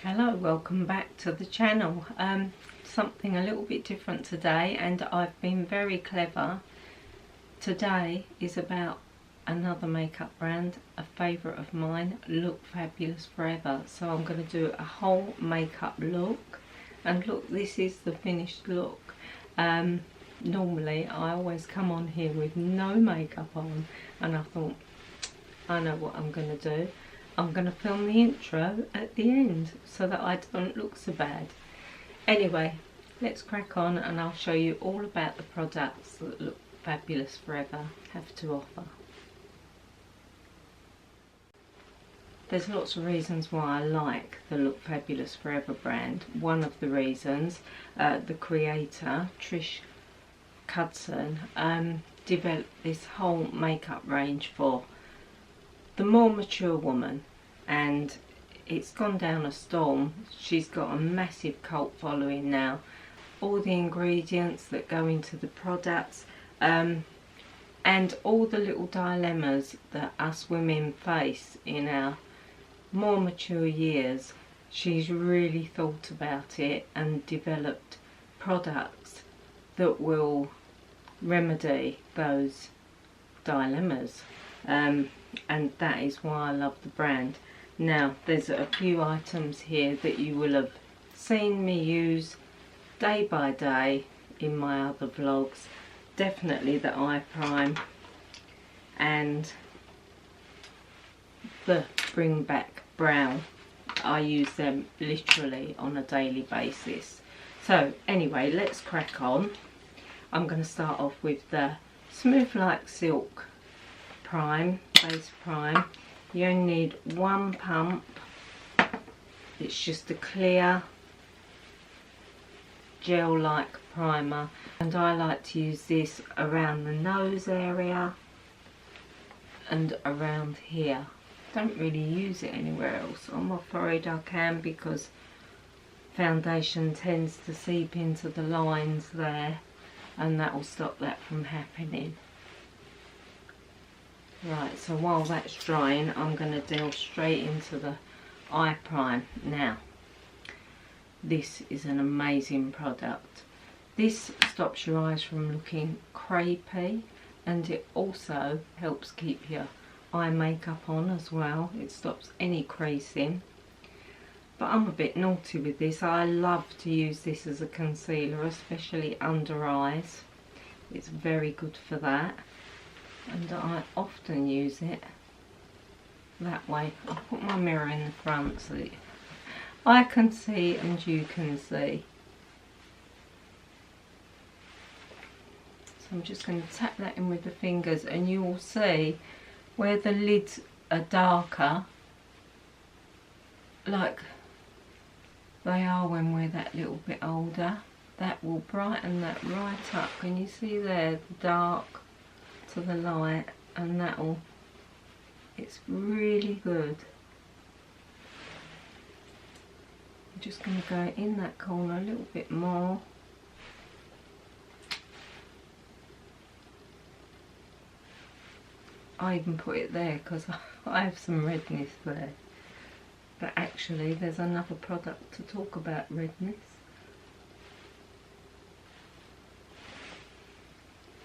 Hello, welcome back to the channel. Something a little bit different today, and I've been very clever. Today is about another makeup brand, a favourite of mine, Look Fabulous Forever. So I'm going to do a whole makeup look, and look, this is the finished look. Normally I always come on here with no makeup on, and I thought, I know what I'm going to do. I'm going to film the intro at the end so that I don't look so bad. Anyway, let's crack on and I'll show you all about the products that Look Fabulous Forever have to offer. There's lots of reasons why I like the Look Fabulous Forever brand. One of the reasons, the creator, Trish Cudson, developed this whole makeup range for the more mature woman, and it's gone down a storm. She's got a massive cult following now. All the ingredients that go into the products, and all the little dilemmas that us women face in our more mature years, she's really thought about it and developed products that will remedy those dilemmas. And that is why I love the brand. Now, there's a few items here that you will have seen me use day by day in my other vlogs. Definitely the eye prime and the Bring Back Brow. I use them literally on a daily basis. So anyway, let's crack on. I'm going to start off with the Smooth Like Silk prime, base prime. You only need one pump. It's just a clear gel like primer, and I like to use this around the nose area and around here. Don't really use it anywhere else on my forehead. I can, because foundation tends to seep into the lines there, and that will stop that from happening. Right, so while that's drying, I'm going to delve straight into the eye prime. Now, this is an amazing product. This stops your eyes from looking crepey, and it also helps keep your eye makeup on as well. It stops any creasing. But I'm a bit naughty with this. I love to use this as a concealer, especially under eyes. It's very good for that. And I often use it that way. I'll put my mirror in the front so that I can see and you can see. So I'm just going to tap that in with the fingers, and you will see where the lids are darker, like they are when we're that little bit older. That will brighten that right up. Can you see there, the dark to the light, and that'll, it's really good. I'm just going to go in that corner a little bit more. I even put it there because I have some redness there, but actually there's another product to talk about redness.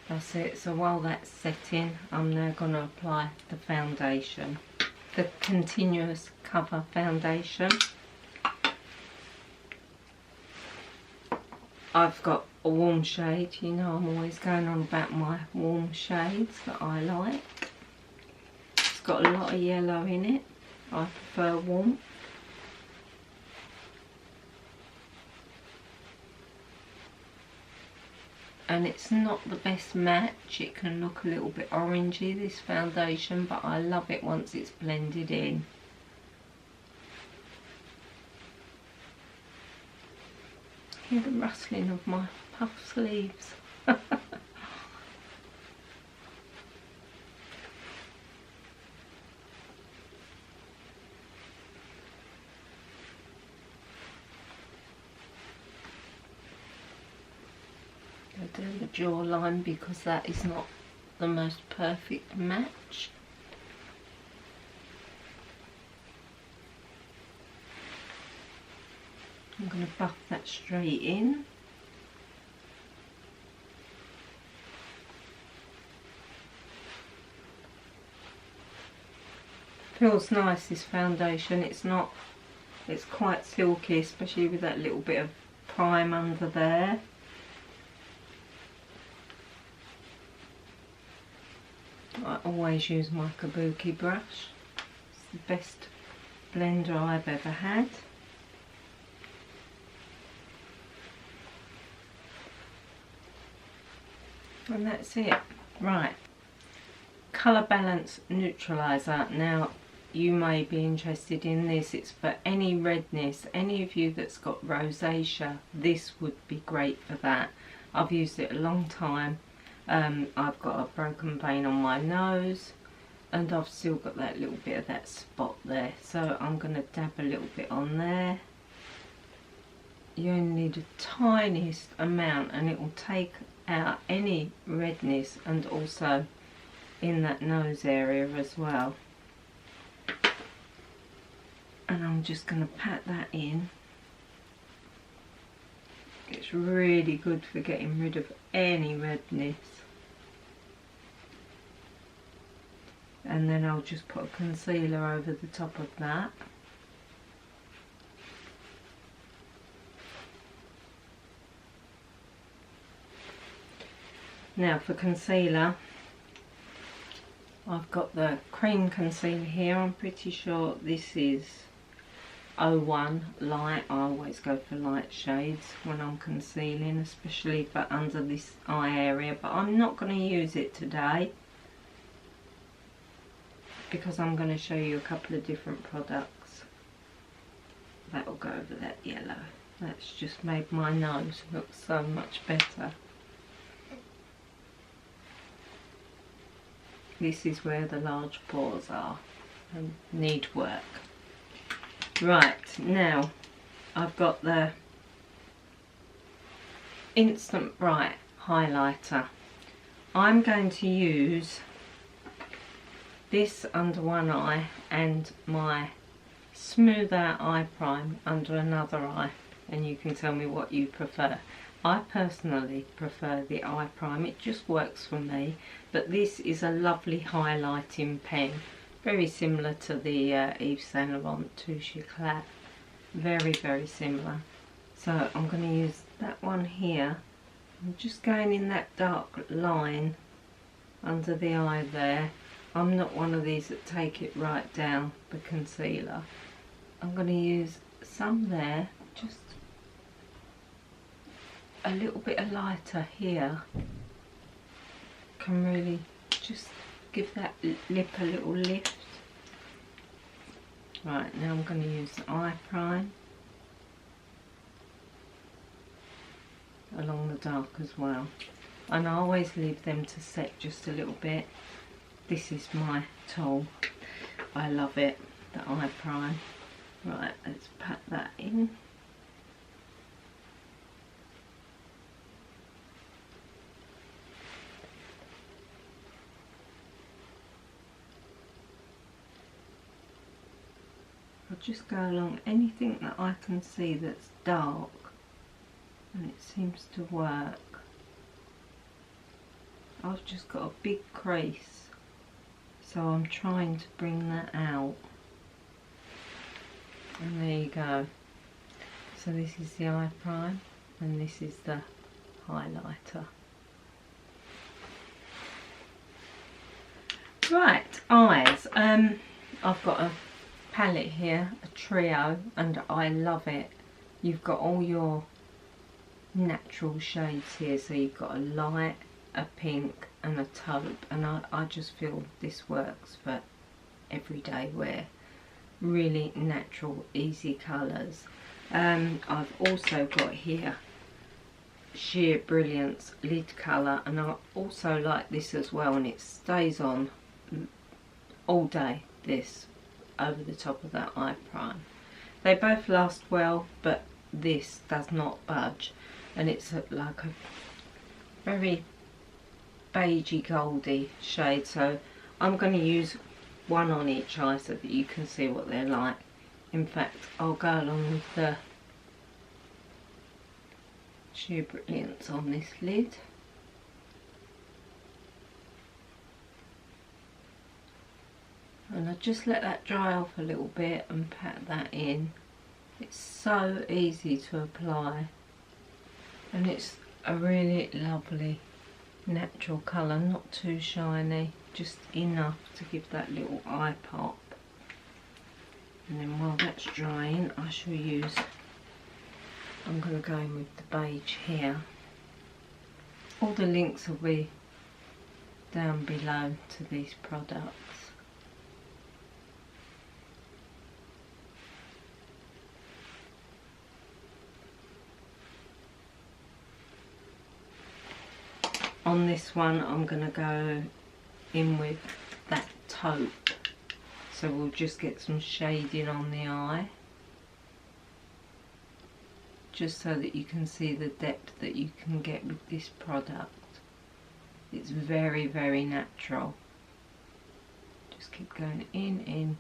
That's it. So while that's setting, I'm now going to apply the foundation, the Continuous Cover Foundation. I've got a warm shade. You know, I'm always going on about my warm shades that I like. It's got a lot of yellow in it. I prefer warmth. And it's not the best match. It can look a little bit orangey, this foundation, but I love it once it's blended in. Hear the rustling of my puff sleeves. Do the jawline because that is not the most perfect match. I'm going to buff that straight in. Feels nice, this foundation. It's quite silky, especially with that little bit of prime under there. I always use my kabuki brush. It's the best blender I've ever had. And that's it. Right, colour balance neutraliser. Now you may be interested in this. It's for any redness, any of you that's got rosacea, this would be great for that. I've used it a long time. I've got a broken vein on my nose and I've still got that little bit of that spot there, so I'm going to dab a little bit on there. You only need the tiniest amount and it will take out any redness, and also in that nose area as well. And I'm just going to pat that in. It's really good for getting rid of any redness. And then I'll just put a concealer over the top of that. Now for concealer, I've got the cream concealer here. I'm pretty sure this is 01 light. I always go for light shades when I'm concealing, especially for under this eye area, but I'm not going to use it today because I'm going to show you a couple of different products that will go over that yellow. That's just made my nose look so much better. This is where the large pores are and need work. Right, now I've got the Instant Bright highlighter. I'm going to use this under one eye and my Smooth Out Eye Prime under another eye, and you can tell me what you prefer. I personally prefer the eye prime, it just works for me, but this is a lovely highlighting pen, very similar to the Yves Saint Laurent Touche Eclat, very similar. So I'm going to use that one here. I'm just going in that dark line under the eye there. I'm not one of these that take it right down the concealer. I'm going to use some there, just a little bit of lighter here can really just give that lip a little lift. Right, now I'm going to use the eye prime along the dark as well, and I always leave them to set just a little bit. This is my tool, I love it, the eye prime. Right, let's pat that in. I'll just go along anything that I can see that's dark, and it seems to work. I've just got a big crease, so I'm trying to bring that out. And there you go. So this is the eye prime and this is the highlighter. Right, eyes. I've got a palette here, a trio, and I love it. You've got all your natural shades here, so you've got a light, a pink and a taupe, and I just feel this works for everyday wear. Really natural, easy colours. I've also got here Sheer Brilliance lid colour, and I also like this as well, and it stays on all day, this over the top of that eye prime. They both last well, but this does not budge, and it's like a very beigey goldy shade, so I'm going to use one on each eye so that you can see what they're like. In fact, I'll go along with the Sheer Brilliance on this lid. And I just let that dry off a little bit and pat that in. It's so easy to apply, and it's a really lovely natural colour, not too shiny, just enough to give that little eye pop. And then while that's drying, I shall use, I'm going to go in with the beige here. All the links will be down below to these products. On this one, I'm going to go in with that taupe, so we'll just get some shading on the eye, just so that you can see the depth that you can get with this product. It's very, very natural. Just keep going in,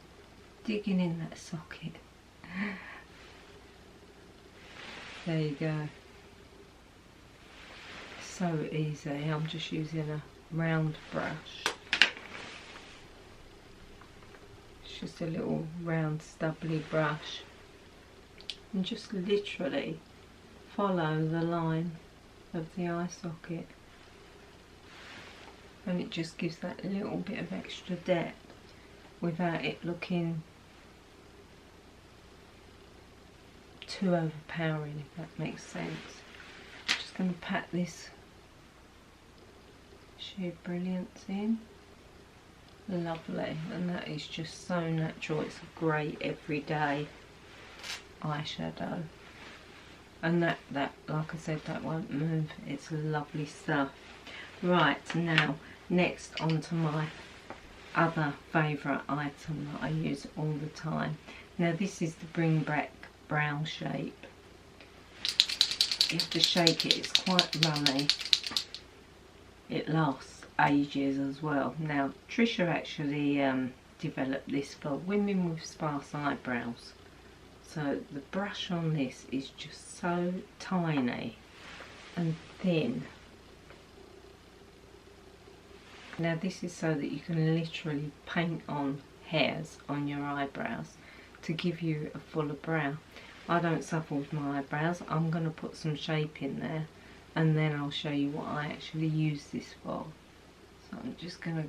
digging in that socket. There you go. So easy. I'm just using a round brush. It's just a little round stubbly brush, and just literally follow the line of the eye socket, and it just gives that little bit of extra depth without it looking too overpowering, if that makes sense. Just going to pat this Sheer Brilliance in. Lovely, and that is just so natural. It's a great everyday eyeshadow, and that like I said, that won't move. It's lovely stuff. Right, now next on to my other favourite item that I use all the time. Now this is the Bring Back Brow Shape. You have to shake it, it's quite runny. It lasts ages as well. Now Trisha actually developed this for women with sparse eyebrows. So the brush on this is just so tiny and thin. Now this is so that you can literally paint on hairs on your eyebrows to give you a fuller brow. I don't suffer with my eyebrows. I'm going to put some shape in there, and then I'll show you what I actually use this for. So I'm just going to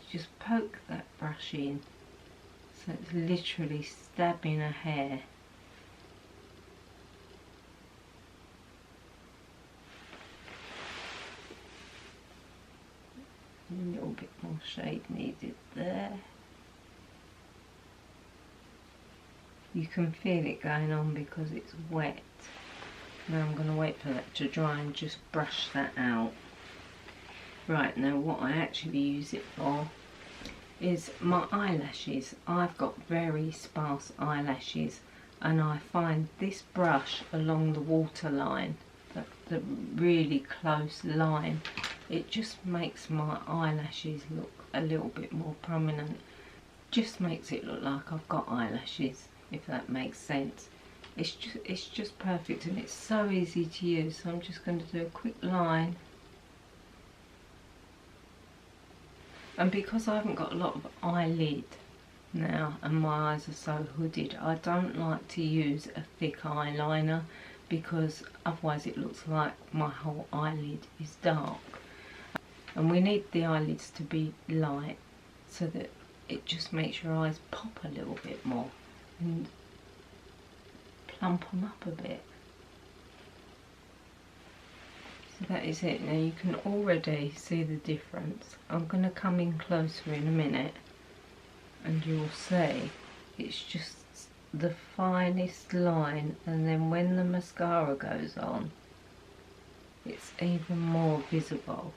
just poke that brush in, so it's literally stabbing a hair. A little bit more shade needed there. You can feel it going on because it's wet. Now I'm going to wait for that to dry and just brush that out. Right, now what I actually use it for is my eyelashes. I've got very sparse eyelashes, and I find this brush along the waterline, the really close line, it just makes my eyelashes look a little bit more prominent. Just makes it look like I've got eyelashes, if that makes sense. It's just perfect, and it's so easy to use. So I'm just going to do a quick line, and because I haven't got a lot of eyelid now and my eyes are so hooded, I don't like to use a thick eyeliner, because otherwise it looks like my whole eyelid is dark. And we need the eyelids to be light so that it just makes your eyes pop a little bit more and plump them up a bit. So that is it. Now you can already see the difference. I'm going to come in closer in a minute and you'll see it's just the finest line, and then when the mascara goes on it's even more visible.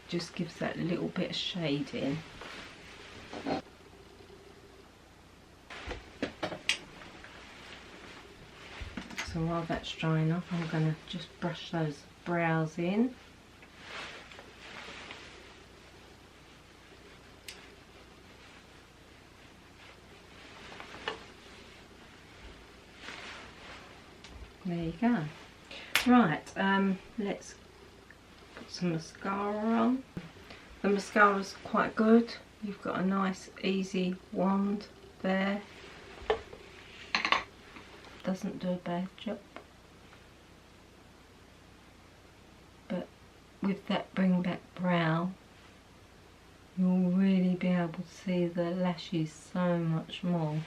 Just gives that little bit of shading. So while that's drying off, I'm going to just brush those brows in. There you go. Right, let's put some mascara on. The mascara's quite good. You've got a nice easy wand there. Doesn't do a bad job. But with that bring back brow, you'll really be able to see the lashes so much more.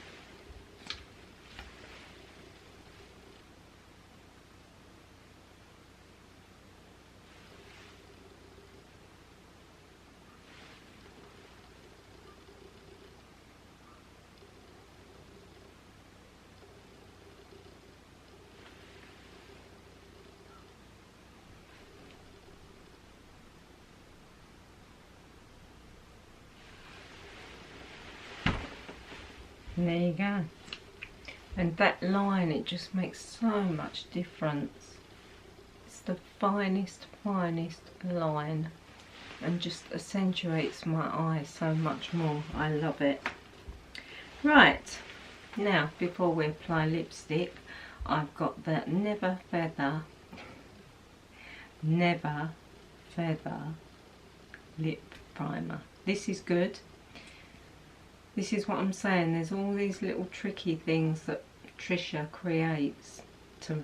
And there you go. And that line, it just makes so much difference. It's the finest line and just accentuates my eyes so much more. I love it. Right, now before we apply lipstick, I've got the Never Feather lip primer. This is good. This is what I'm saying, there's all these little tricky things that Trisha creates to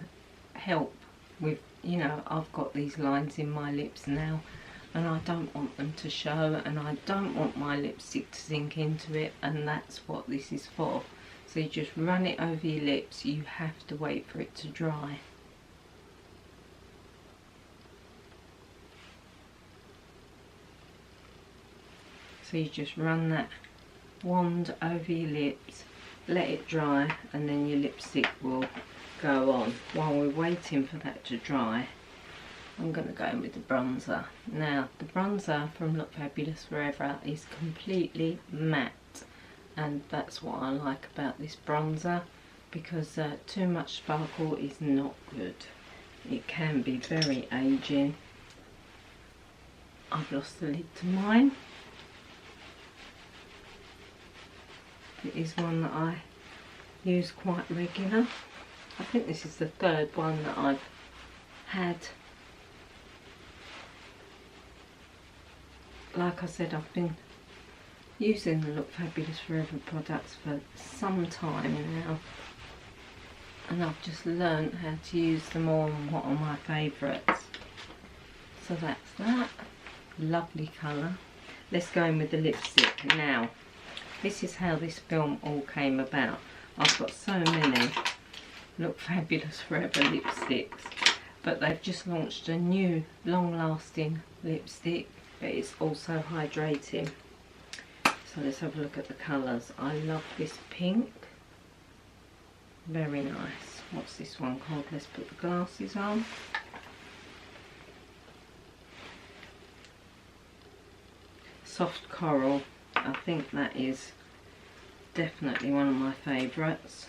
help with, you know, I've got these lines in my lips now and I don't want them to show, and I don't want my lipstick to sink into it, and that's what this is for. So you just run it over your lips, you have to wait for it to dry. So you just run that wand over your lips, let it dry, and then your lipstick will go on. While we're waiting for that to dry, I'm going to go in with the bronzer. Now the bronzer from Look Fabulous Forever is completely matte, and that's what I like about this bronzer, because too much sparkle is not good. It can be very aging. I've lost the lid to mine. It is one that I use quite regular. I think this is the third one that I've had. Like I said, I've been using the Look Fabulous Forever products for some time now, and I've just learned how to use them all and what are my favourites. So that's that. Lovely colour. Let's go in with the lipstick now. This is how this film all came about. I've got so many Look Fabulous Forever lipsticks, but they've just launched a new long-lasting lipstick, but it's also hydrating. So let's have a look at the colours. I love this pink. Very nice. What's this one called? Let's put the glasses on. Soft Coral. I think that is definitely one of my favourites.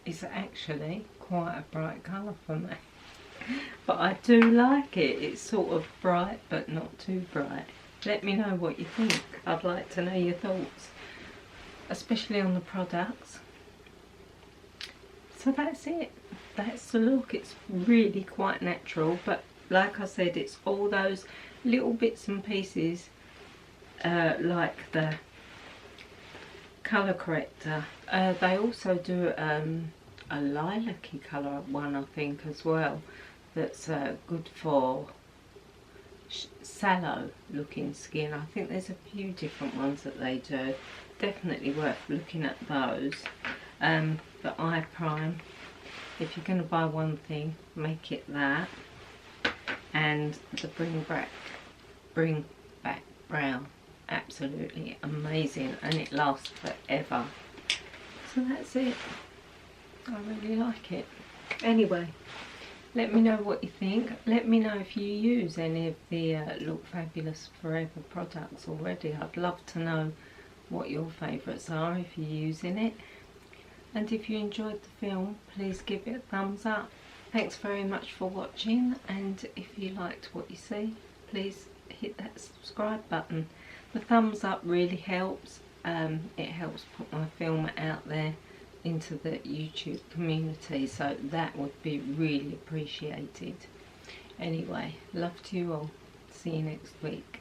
It's actually quite a bright colour for me. But I do like it. It's sort of bright but not too bright. Let me know what you think. I'd like to know your thoughts, especially on the products. So that's it. That's the look. It's really quite natural, but like I said, it's all those little bits and pieces, like the colour corrector. They also do a lilac-y colour one, I think, as well. That's good for sallow looking skin. I think there's a few different ones that they do. Definitely worth looking at those. The eye prime, if you're going to buy one thing, make it that. And the bring back brown, absolutely amazing, and it lasts forever. So that's it. I really like it. Anyway, let me know what you think. Let me know if you use any of the Look Fabulous Forever products already. I'd love to know what your favourites are if you're using it. And if you enjoyed the film, please give it a thumbs up. Thanks very much for watching, and if you liked what you see, please hit that subscribe button. The thumbs up really helps. It helps put my film out there into the YouTube community, so that would be really appreciated. Anyway, love to you all. See you next week.